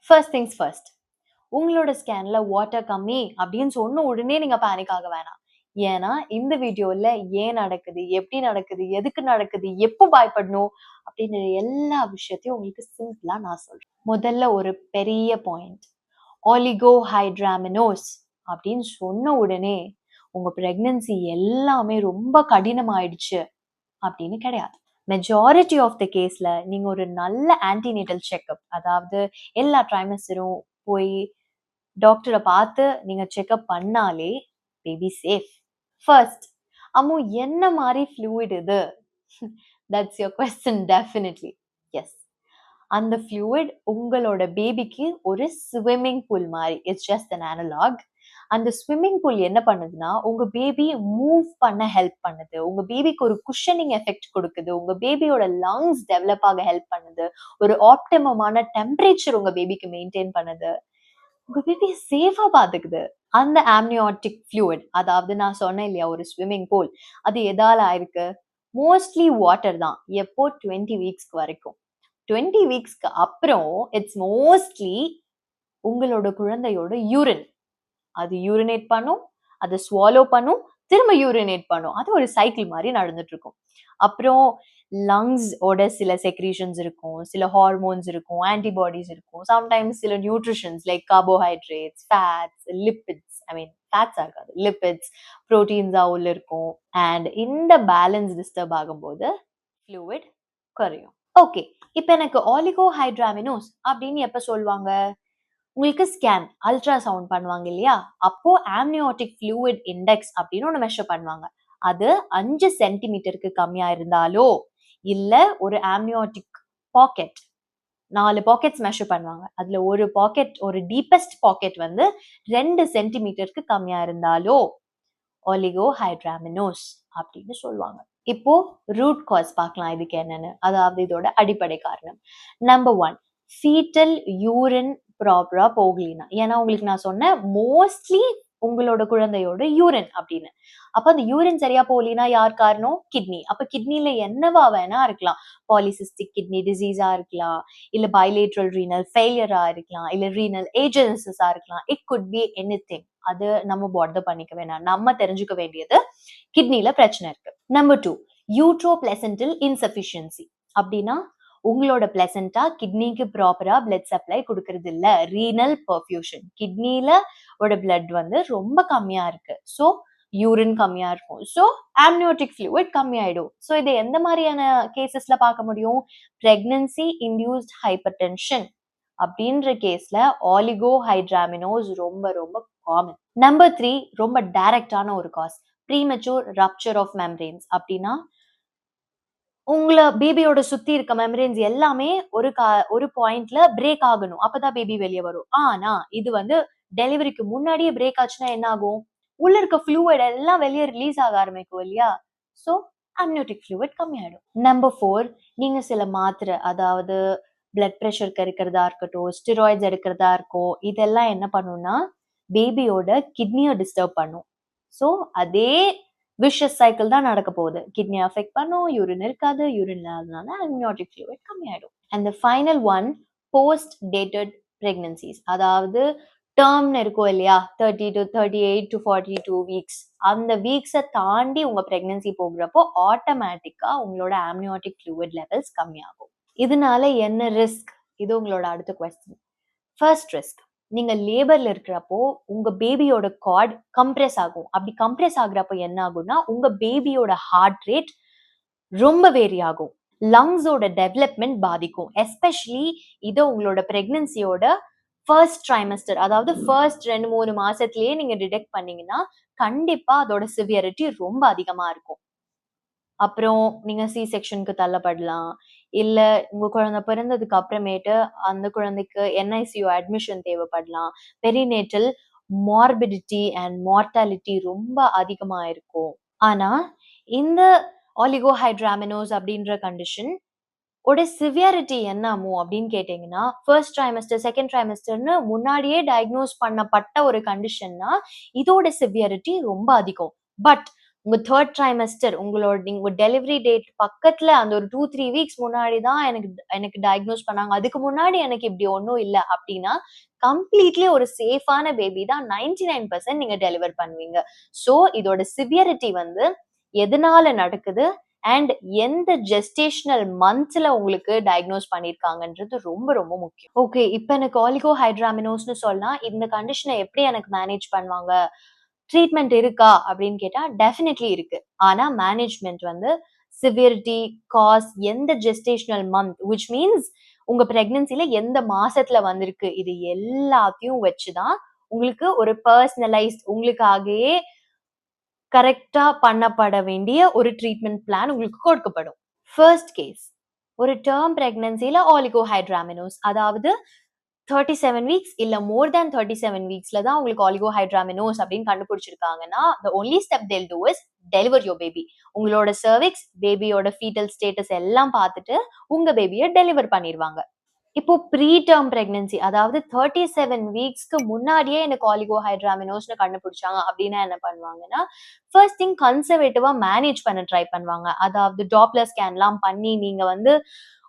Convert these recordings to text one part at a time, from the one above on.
First things first, உங்களோட ஸ்கேன்ல water கம்மி அப்படின்னு சொன்ன உடனே நீங்க பேனிக் ஆக வேணாம். ஏன்னா இந்த வீடியோல ஏன் நடக்குது, எப்படி நடக்குது, எதுக்கு நடக்குது, எப்போ பயப்படணும் அப்படின்ற எல்லா விஷயத்தையும் உங்களுக்கு சிம்பிளா நான் சொல்றேன். முதல்ல ஒரு பெரிய பாயிண்ட், ஆலிகோஹைட்ராமினோஸ் அப்படின்னு சொன்ன உடனே உங்க பிரெக்னன்சி எல்லாமே ரொம்ப கடினமாயிடுச்சு அப்படின்னு கிடையாது. மெஜாரிட்டி ஆஃப் த கேஸ்ல நீங்க ஒரு நல்ல ஆன்டினேட்டல் செக்அப், அதாவது எல்லா ட்ரைமஸ்டரும் போய் டாக்டரை பார்த்து நீங்க செக்அப் பண்ணாலே பேபி சேஃப். ஃபர்ஸ்ட், அம்மு என்ன மாதிரி ஃப்ளூயிட் இது? That's your question. Definitely yes. அந்த ஃப்ளூயிட் உங்களோட பேபிக்கு ஒரு ஸ்விம்மிங் பூல் மாதிரி. It's just an analog. அந்த ஸ்விம்மிங் பூல் என்ன பண்ணுதுன்னா உங்க பேபி மூவ் பண்ண ஹெல்ப் பண்ணுது, உங்க பேபிக்கு ஒரு குஷனிங் எஃபெக்ட் கொடுக்குது, உங்க பேபியோட லங்ஸ் டெவலப் ஆக ஹெல்ப் பண்ணுது, ஒரு ஆப்டிமமான டெம்பரேச்சர் உங்க பேபிக்கு மெயின்டைன் பண்ணுது, உங்க பேபி சேஃபா பாத்துக்குது. அந்த ஆம்னியாட்டிக் ஃப்ளூயிட், அதாவது நான் சொன்னேன் இல்லையா ஒரு ஸ்விம்மிங் பூல், அது எதால ஆயிருக்கு? மோஸ்ட்லி வாட்டர் தான். எப்போ? 20 வீக்ஸ்க்கு வரைக்கும். 20 வீக்ஸ்க்கு அப்புறம் இட்ஸ் மோஸ்ட்லி உங்களோட குழந்தையோட யூரின். அது யூரினேட் பண்ணும், அது ஸ்வாலோ பண்ணும், திரும்ப யூரினேட் பண்ணும். அது ஒரு சைக்கிள் மாதிரி நடந்துட்டு இருக்கும். அப்புறம் லங்ஸ் ஓட சில செக்ரீஷன்ஸ் இருக்கும், சில ஹார்மோன்ஸ் இருக்கும், ஆன்டிபாடிஸ் இருக்கும், சம்டைம்ஸ் சில nutritions like carbohydrates, fats, lipids, ஃபேட்ஸா இருக்காது, லிப்பிட்ஸ், ப்ரோட்டீன்ஸா உள்ள இருக்கும். அண்ட் இந்த பேலன்ஸ் டிஸ்டர்ப் ஆகும்போது ஃப்ளூயிட் குறையும். ஓகே, இப்போ எனக்கு ஆலிகோஹைட்ராமினோஸ் அப்படின்னு எப்ப சொல்லுவாங்க? உங்களுக்கு ஸ்கேன், அல்ட்ராசவுண்ட் பண்ணுவாங்க இல்லையா, அப்போ ஆம்னியாட்டிக் ஃப்ளூயிட் இண்டெக்ஸ் அப்படின்னு ஒன்று மெஷர் பண்ணுவாங்க. அது 5 சென்டிமீட்டருக்கு கம்மியா இருந்தாலோ, இல்ல ஒரு ஆம்னியாட்டிக் பாக்கெட், 4 பாக்கெட்ஸ் மெஷர் பண்ணுவாங்க, அதுல ஒரு பாக்கெட், ஒரு டீப்பஸ்ட் பாக்கெட் வந்து 2 சென்டிமீட்டருக்கு கம்மியா இருந்தாலோ ஆலிகோஹைட்ராமினோஸ் அப்படின்னு சொல்லுவாங்க. இப்போ ரூட் காஸ் பார்க்கலாம் இதுக்கு என்னன்னு, அதாவது இதோட அடிப்படை காரணம். நம்பர் 1, ஃபீட்டல் யூரின் ப்ராப்பரா போகலினா. ஏன்னா உங்களுக்கு நான் சொன்னேன் மோஸ்ட்லி உங்களோட குழந்தையோட யூரின் அப்படின்னு. அப்ப அந்த யூரின் சரியா போகலினா யார் காரணம்? கிட்னி. அப்ப கிட்னில என்னவா வேணா இருக்கலாம். பாலிசிஸ்டிக் கிட்னி டிசீஸா இருக்கலாம், இல்ல பைலேட்ரல் ரீனல் ஃபெயிலியரா இருக்கலாம், இல்ல ரீனல் ஏஜென்சிஸா இருக்கலாம். It could be anything. அது நம்ம பாதர் பண்ணிக்க வேணாம். நம்ம தெரிஞ்சுக்க வேண்டியது கிட்னில பிரச்சனை இருக்கு. Number 2, utero placental insufficiency. அப்படின்னா உங்களோட பிளசென்டா கிட்னிக்கு ப்ராப்பரா பிளட் சப்ளை கொடுக்கறது இல்ல. ரீனல் பர்ஃபியூஷன், கிட்னில ஓட பிளட் வந்து ரொம்ப கம்மியா இருக்கு. ஸோ யூரின் கம்மியா இருக்கும். ஸோ ஆம்னியோட்டிக் ஃப்ளூயிட் கம்மியாயிடும். ஸோ இதை எந்த மாதிரியான கேசஸ்ல பார்க்க முடியும்? பிரெக்னன்சி இன்டியூஸ்ட் ஹைப்பர் டென்ஷன் அப்படின்ற கேஸ்ல ஆலிகோஹைட்ராமினோஸ் ரொம்ப ரொம்ப காமன். நம்பர் 3, ரொம்ப டைரக்டான ஒரு cause, premature rupture of membranes. அப்படின்னா உங்கள பேபியோட சுத்தி இருக்க மெம்பரேன்ஸ் எல்லாமே ஒரு பாயிண்ட்ல பிரேக் ஆகணும், அப்பதான் பேபி வெளியே வரும். ஆனா இது வந்து டெலிவரிக்கு முன்னாடியே பிரேக் ஆச்சுன்னா என்ன ஆகும்? உள்ள இருக்க ஃப்ளூயிட் எல்லாம் வெளியே ரிலீஸ் ஆக ஆரம்பிக்கும் இல்லையா? சோ அம்னியோட்டிக் ஃப்ளூயிட் கம்மியாயிடும். நம்பர் 4, நீங்க சில மாத்திரை, அதாவது பிளட் ப்ரெஷருக்கு இருக்கிறதா இருக்கட்டும், ஸ்டெராய்ட்ஸ் எடுக்கிறதா இருக்கும், இதெல்லாம் என்ன பண்ணும்னா பேபியோட கிட்னியை டிஸ்டர்ப் பண்ணும். ஸோ அதே விஷஸ் சைக்கிள் தான் நடக்க போகுது. கிட்னி அஃபெக்ட் பண்ணும், யூரின் இருக்காது, யூரின் இல்லாதனால அம்னியோட்டிக் ஃப்ளூயிட் கம்மியாயிடும். And the final one, post dated pregnancies. அதாவது டேர்ம்னு இருக்கும் இல்லையா, 30 to 38 to 42 வீக்ஸ். அந்த வீக்ஸை தாண்டி உங்க பிரெக்னன்சி போகிறப்போ ஆட்டோமேட்டிக்கா உங்களோட அம்னியோட்டிக் ஃப்ளூயிட் லெவல்ஸ் கம்மியாகும். இதனால என்ன ரிஸ்க்? இது உங்களோட அடுத்த கொஸ்டின். ஃபர்ஸ்ட் ரிஸ்க், நீங்க லேபர்ல இருக்கிறப்போ உங்க பேபியோட கார்ட் கம்ப்ரெஸ் ஆகும். அப்படி கம்ப்ரெஸ் ஆகுறப்போ என்ன ஆகும்னா உங்க பேபியோட ஹார்ட் ரேட் ரொம்ப வேரி ஆகும், லங்ஸோட டெவலப்மெண்ட் பாதிக்கும். எஸ்பெஷலி இதை உங்களோட பிரெக்னன்சியோட ஃபர்ஸ்ட் ட்ரைமஸ்டர், அதாவது ஃபர்ஸ்ட் 2-3 மாசத்திலேயே நீங்க டிடெக்ட் பண்ணீங்கன்னா கண்டிப்பா அதோட சிவியரிட்டி ரொம்ப அதிகமா இருக்கும். அப்புறம் நீங்க சி செக்ஷனுக்கு தள்ளப்படலாம், இல்ல உங்க குழந்தை பிறந்ததுக்கு அப்புறமேட்டு அந்த குழந்தைக்கு என்ஐசியூ அட்மிஷன் தேவைப்படலாம். பெரிநேட்டல் மார்பிடிட்டி அண்ட் மார்டாலிட்டி ரொம்ப அதிகமா இருக்கும். ஆனா இந்த ஆலிகோஹைட்ராமினோஸ் அப்படின்ற கண்டிஷன் ஓட சிவியாரிட்டி என்னமோ அப்படின்னு கேட்டீங்கன்னா, ஃபர்ஸ்ட் ட்ரைமஸ்டர், செகண்ட் ட்ரைமஸ்டர்னு முன்னாடியே டயக்னோஸ் பண்ணப்பட்ட ஒரு கண்டிஷன்னா இதோட சிவியாரிட்டி ரொம்ப அதிகம். பட் உங்க 3rd ட்ரைமெஸ்டர் நீங்க டெலிவரி டேட் பக்கத்துல அந்த ஒரு 2-3 வீக்ஸ் முன்னாடி தான் எனக்கு எனக்கு டயக்னோஸ் பண்ணாங்க. அதுக்கு முன்னாடி எனக்கு இப்படி ஒண்ணும் இல்ல அப்டின்னா, கம்ப்ளீட்லி ஒரு சேஃபான பேபி தான் 99% நீங்க டெலிவர் பண்ணுவீங்க. சோ இதோட சிவியரிட்டி வந்து எதனால நடக்குது அண்ட் எந்த ஜெஸ்டேஷனல் மந்த்ஸ்ல உங்களுக்கு டயக்னோஸ் பண்ணியிருக்காங்கன்றது ரொம்ப ரொம்ப முக்கியம். ஓகே, இப்ப எனக்கு ஆலிகோஹைட்ராமினோஸ்ன்னு சொன்னா இந்த கண்டிஷன எப்படி எனக்கு மேனேஜ் பண்ணுவாங்க? ட்ரீட்மெண்ட் இருக்கா அப்படின்னு கேட்டா டெஃபினெட்லி இருக்கு. ஆனா மேனேஜ்மெண்ட் வந்து சிவியரிட்டி, காஸ், எந்த ஜெஸ்டேஷனல் மந்த் விச் மீன்ஸ் உங்க பிரெக்னன்சில எந்த மாசத்துல வந்திருக்கு இது எல்லாத்தையும் வச்சுதான் உங்களுக்கு ஒரு பர்சனலைஸ்ட் உங்களுக்காகவே கரெக்ட்டா பண்ணப்பட வேண்டிய ஒரு ட்ரீட்மெண்ட் பிளான் உங்களுக்கு கொடுக்கப்படும். ஃபர்ஸ்ட் கேஸ் ஒரு டெர்ம் பிரெக்னன்சில ஆலிகோஹைட்ராமினோஸ் அதாவது 37 வீக்ஸ் இல்ல மோர் தேன் 37 வீக்ஸ்ல தான் உங்களுக்கு ஆலிகோஹைட்ராமினோஸ் அப்படின்னு கண்டுபிடிச்சிருக்காங்கன்னா the only step they'll do is deliver your baby. உங்களோட சர்விக்ஸ், பேபியோட ஃபீட்டல் ஸ்டேட்டஸ் எல்லாம் பார்த்துட்டு உங்க பேபியை டெலிவர் பண்ணிடுவாங்க. இப்போ ப்ரீ டேர்ம் பிரெக்னன்சி அதாவது 37 வீக்ஸ்க்கு முன்னாடியே எனக்கு ஆலிகோஹைட்ராமினோஸ்னு கண்டுபிடிச்சாங்க அப்படின்னா என்ன பண்ணுவாங்கன்னா, ஃபர்ஸ்ட் திங் கன்சர்வேட்டிவா மேனேஜ் பண்ண ட்ரை பண்ணுவாங்க. அதாவது டாப்லர் ஸ்கேன்லாம் பண்ணி நீங்க வந்து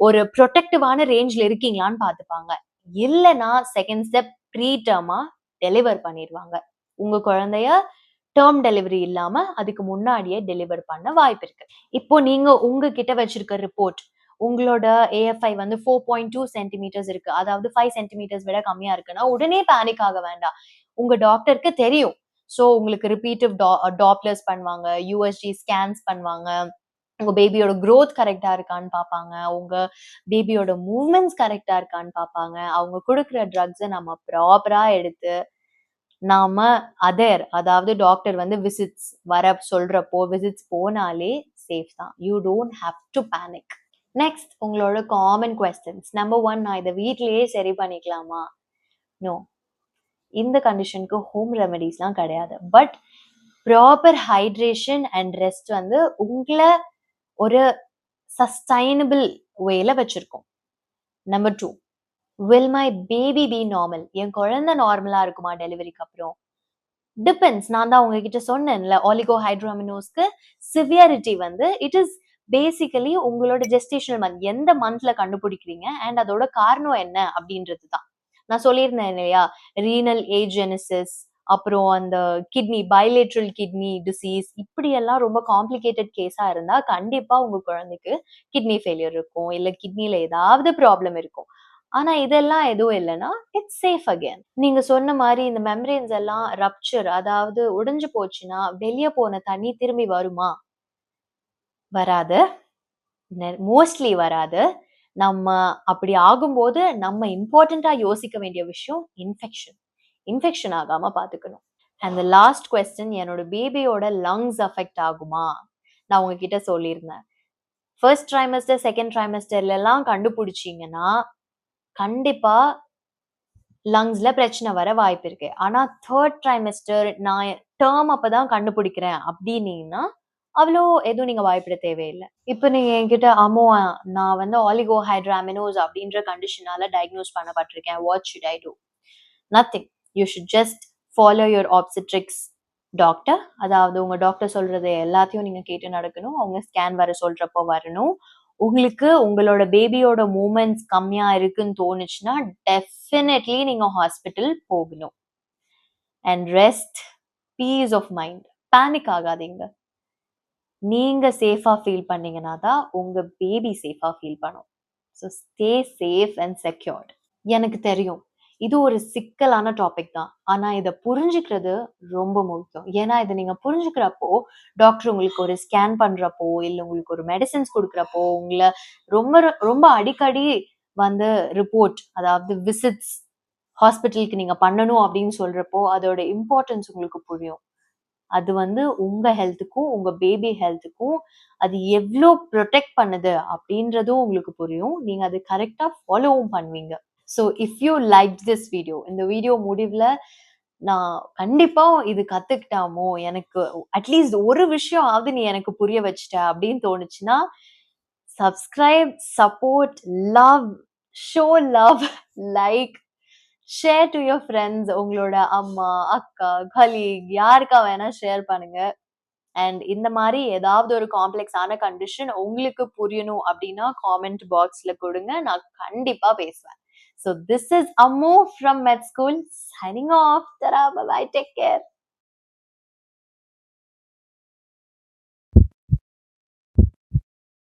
ஒரு ப்ரொடெக்டிவான ரேஞ்ச்ல இருக்கீங்களான்னு பார்த்துப்பாங்க. இல்லனா செகண்ட் ஸ்டெப் ப்ரீ டேர்மா டெலிவர் பண்ணிடுவாங்க. உங்க குழந்தைய டேர்ம் டெலிவரி இல்லாம அதுக்கு முன்னாடியே டெலிவர் பண்ண வாய்ப்பு இருக்கு. இப்போ நீங்க உங்ககிட்ட வச்சிருக்க ரிப்போர்ட் உங்களோட AFI வந்து 4.2 சென்டிமீட்டர்ஸ் இருக்கு. அதாவது 5 சென்டிமீட்டர்ஸ் விட கம்மியா இருக்குன்னா, உடனே பேனிக் ஆக வேண்டாம். உங்க டாக்டருக்கு தெரியும். சோ உங்களுக்கு ரிப்பீட்டிவ் டாப்லர்ஸ் பண்ணுவாங்க, USG ஸ்கேன்ஸ் பண்ணுவாங்க. உங்க பேபியோட குரோத் கரெக்ட்டா இருக்கான்னு பார்ப்பாங்க. உங்க பேபியோட மூவ்மெண்ட்ஸ் கரெக்ட்டா இருக்கான்னு பார்ப்பாங்க. அவங்க குடுக்குற ட்ரக்ஸ நம்ம ப்ராப்பரா எடுத்து, நாம அதாவது டாக்டர் வந்து விசிட்ஸ் போனாலே சேஃப் தான். You don't have to panic. Next உங்களோட காமன் கொஸ்டின்ஸ். நம்பர் 1 நான் இத வீட்லயே சரி பண்ணிக்கலாமா? நோ. இந்த கண்டிஷனுக்கு ஹோம் ரெமெடிஸ்லாம் கிடையாது. But proper hydration and rest வந்து உங்கள ஒரு சஸ்டைனபிள் வேல வச்சிருக்கும். Number 2 will my baby be normal? என் குழந்தை நார்மலா இருக்குமா டெலிவரிக்கு அப்புறம்? டிபெண்ட்ஸ். நான் தான் உங்ககிட்ட சொன்னேன்ல, ஆலிகோஹைட்ராமினோஸ்க்கு சிவியாரிட்டி வந்து இட் இஸ் பேசிக்கலி உங்களோட ஜெஸ்டேஷனல் மந்த் எந்த மந்த்ல கண்டுபிடிக்கிறீங்க அண்ட் அதோட காரணம் என்ன அப்படின்றது தான். நான் சொல்லியிருந்தேன் இல்லையா, ரீனல் ஏஜெனிசிஸ், அப்புறம் அந்த கிட்னி பைலேட்ரல் கிட்னி டிசீஸ், இப்படி எல்லாம் ரொம்ப காம்ப்ளிகேட்டட் கேஸா இருந்தா கண்டிப்பா உங்க குழந்தைக்கு கிட்னி ஃபெயிலியர் இருக்கும், இல்ல கிட்னில ஏதாவது ப்ராப்ளம் இருக்கும். ஆனா இதெல்லாம் எதுவும் இல்லைன்னா இட்ஸ் சேஃப் அகேன். நீங்க சொன்ன மாதிரி இந்த மெம்பரேன்ஸ் எல்லாம் ரப்சர் அதாவது உடைஞ்சு போச்சுன்னா வெளியே போன தண்ணி திரும்பி வருமா? வராது. மோஸ்ட்லி வராது. நம்ம அப்படி ஆகும்போது நம்ம இம்பார்ட்டண்டா யோசிக்க வேண்டிய விஷயம் இன்ஃபெக்ஷன் ஆகாம பாத்துக்கணும். அண்ட் தி லாஸ்ட் கொஸ்டின், என்னோட பேபியோட லங்ஸ் அஃபெக்ட் ஆகுமா? நான் உங்ககிட்ட சொல்லியிருந்தேன். ஃபர்ஸ்ட் ட்ரைமெஸ்டர், செகண்ட் ட்ரைமெஸ்டர்ல எல்லாம் கண்டுபிடிச்சீங்கன்னா கண்டிப்பா லங்ஸ்ல பிரச்சனை வர வாய்ப்பு இருக்கு. ஆனா 3rd ட்ரைமெஸ்டர் நான் டேர்ம் அப்பதான் கண்டுபிடிக்கிறேன் அப்படின்னீங்கன்னா அவ்வளோ எதுவும் நீங்க பயப்பட தேவையில்லை. இப்ப நீங்க என்கிட்ட அம்மோ நான் வந்து ஆலிகோஹைட்ராமினோஸ் அப்படின்ற கண்டிஷனால டயக்னோஸ் பண்ணப்பட்டிருக்கேன், what should I do? Nothing. You should just follow your obstetrics doctor. அதாவது உங்க டாக்டர் சொல்றது எல்லாத்தையும் நீங்க கேட்டு நடக்கணும். அவங்க ஸ்கேன் வர சொல்றப்போ வரணும். உங்களுக்கு உங்களோட பேபியோட மூமெண்ட்ஸ் கம்மியா இருக்குன்னு தோணுச்சுன்னா டெஃபினெட்லி நீங்க ஹாஸ்பிட்டல் போகணும். And rest, peace of mind. Panic ஆகாதீங்க. நீங்க சேஃபா ஃபீல் பண்ணீங்கன்னா தான் உங்க பேபி சேஃபா ஃபீல் பண்ணும். So stay safe and secured. எனக்கு தெரியும் இது ஒரு சிக்கலான டாபிக் தான். ஆனா இத புரிஞ்சுக்கிறது ரொம்ப முக்கியம். ஏன்னா இதை நீங்க புரிஞ்சுக்கிறப்போ டாக்டர் உங்களுக்கு ஒரு ஸ்கேன் பண்றப்போ இல்ல உங்களுக்கு ஒரு மெடிசின்ஸ் கொடுக்குறப்போ உங்களை ரொம்ப ரொம்ப அடிக்கடி வந்து ரிப்போர்ட் அதாவது விசிட்ஸ் ஹாஸ்பிட்டலுக்கு நீங்க பண்ணணும் அப்படின்னு சொல்றப்போ அதோட இம்பார்ட்டன்ஸ் உங்களுக்கு புரியும். அது வந்து உங்க ஹெல்த்துக்கும் உங்க பேபி ஹெல்த்துக்கும் அது எவ்வளோ ப்ரொடெக்ட் பண்ணுது அப்படின்றதும் உங்களுக்கு புரியும். நீங்க அது கரெக்டா ஃபாலோவும் பண்ணுவீங்க. So if you like this video, இந்த வீடியோ முடிவில் நான் கண்டிப்பா இது கத்துக்கிட்டாமோ, எனக்கு அட்லீஸ்ட் ஒரு விஷயம் ஆவது நீ எனக்கு புரிய வச்சுட்ட அப்படின்னு தோணுச்சுன்னா subscribe, support, love, show love, like, share to your friends. உங்களோட அம்மா, அக்கா, கலீக் யாருக்கா வேணா ஷேர் பண்ணுங்க. அண்ட் இந்த மாதிரி ஏதாவது ஒரு காம்ப்ளெக்ஸான கண்டிஷன் உங்களுக்கு புரியணும் அப்படின்னா காமெண்ட் பாக்ஸ்ல கொடுங்க, நான் கண்டிப்பா பேசுவேன். So this is Ammu from Med School signing off. Tara, bye bye, take care.